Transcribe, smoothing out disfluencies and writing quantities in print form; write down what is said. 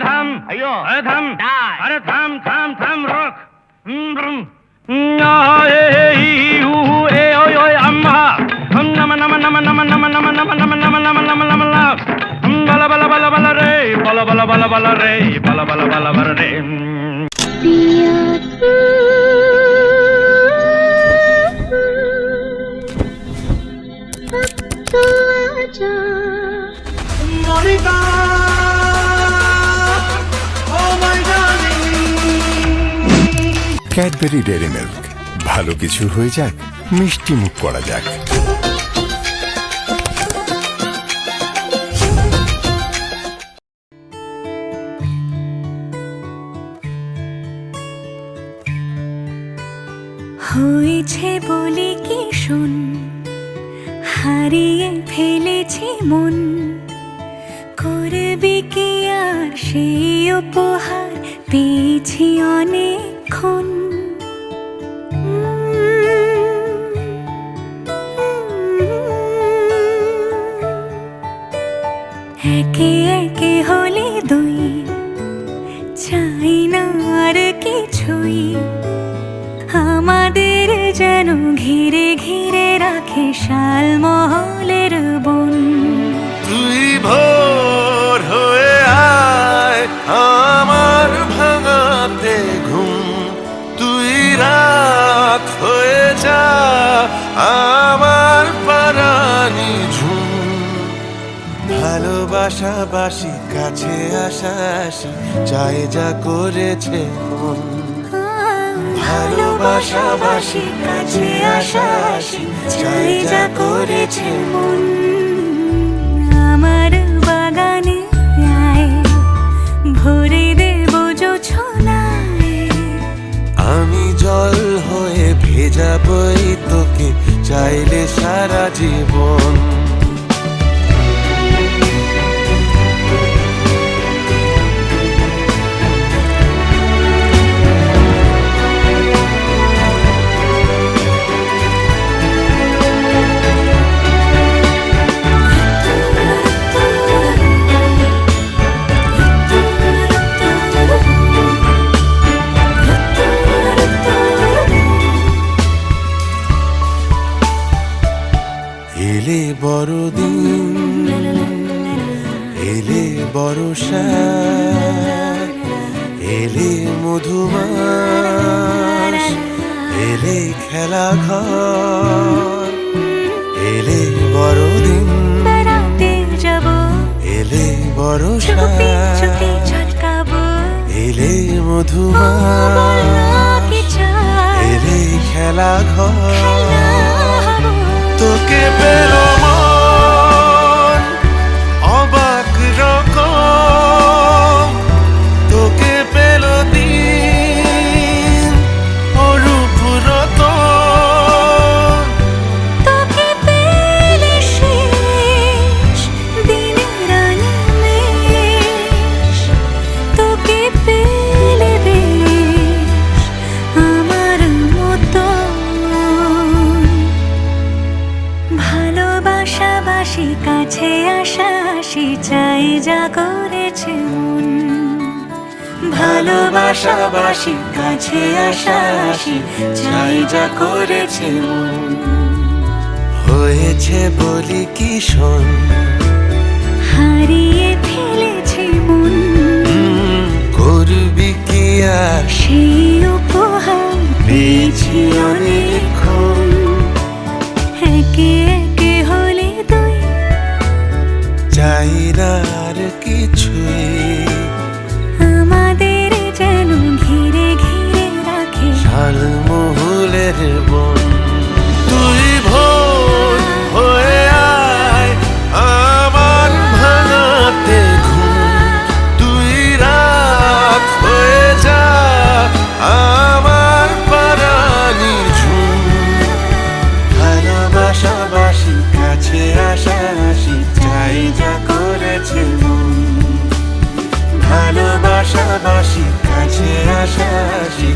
থাম আইয়ো থাম দাই। আরে থাম থাম থাম রক আম্মা নম নম নম নম নম নম নম নম নম নম নম নম বলা বলা বলা বলা রে বলা বলা বলা বলা রে বলা বলা বলা বলা রে पिया अब तो आजा Monica, oh my darling. Cadbury dairy milk, ভালো কিছু হয়ে যাক, মিষ্টি মুখ করা যাক। হয়েছে বলে কি শোন, হারিয়ে ফেলেছি মন, করবি কি আর সেই উপহার পেয়েছি অনেকক্ষণ। একে একে হলে দুই, চাই না আর কিছুই, আমাদের যেন ঘিরে ঘিরে রাখে শালমহলের বন। তুই ভোর হয়ে আয় আমার ভাঙাতে ঘুম, তুই রাত হয়ে যা আমার পারানি ঝুম। ভালোবাসা বাসি কাছে আসা আসি চাই যা করেছে মন। ভালোবাসা বাসি কাছে আসা আসি চাই যা করেছে মন। আমার বাগানে আয়, ভরে দেব জোছনায়, আমি জল হয়ে ভেজাবই তোকে চাইলে সারা জীবন। এলে বড়দিন, এলে বর্ষা, এলে মধুমাস, এলে খেলা ঘর। এলে বড়দিন, বেড়াতে যাব, এলে বর্ষা, চুপি চুপি ঝলকাবো, এলে বল মধুমাস, কি চাই, এলে খেলা ঘর। খেলাবো। তোকে পেলো মন অবাক রকম, তোকে পেলো দিন অরূপ রতন। তোকে পেলে শেষ দিনের আনিমেষ, তোকে পেলে বেশ আমার মতন। ভালোবাসা বাসি কাছে আসা আসি চাই যা করেছে মন। ভালোবাসা বাসি কাছে আসা আসি চাই যা করেছে মন। হয়েছে বলি কি শোন, হারিয়ে ফেলেছে মন, করবি কি আর সেই উপহার পেয়েছি অনেকক্ষণ। একে একে হলে দুই, চাই না আর কিছুই, আমাদের যেন ঘিরে ঘিরে রাখে শালমহলের বন। তুই ভোর হয়ে আয় আমার ভাঙাতে ঘুম, তুই রাত হয়ে যা আমার পারানি ঝুম। ভালোবাসা বাসি কাছে আসা আসি চাই যা করেছে মন। ভালোবাসা বাসি কাছে আসা আসি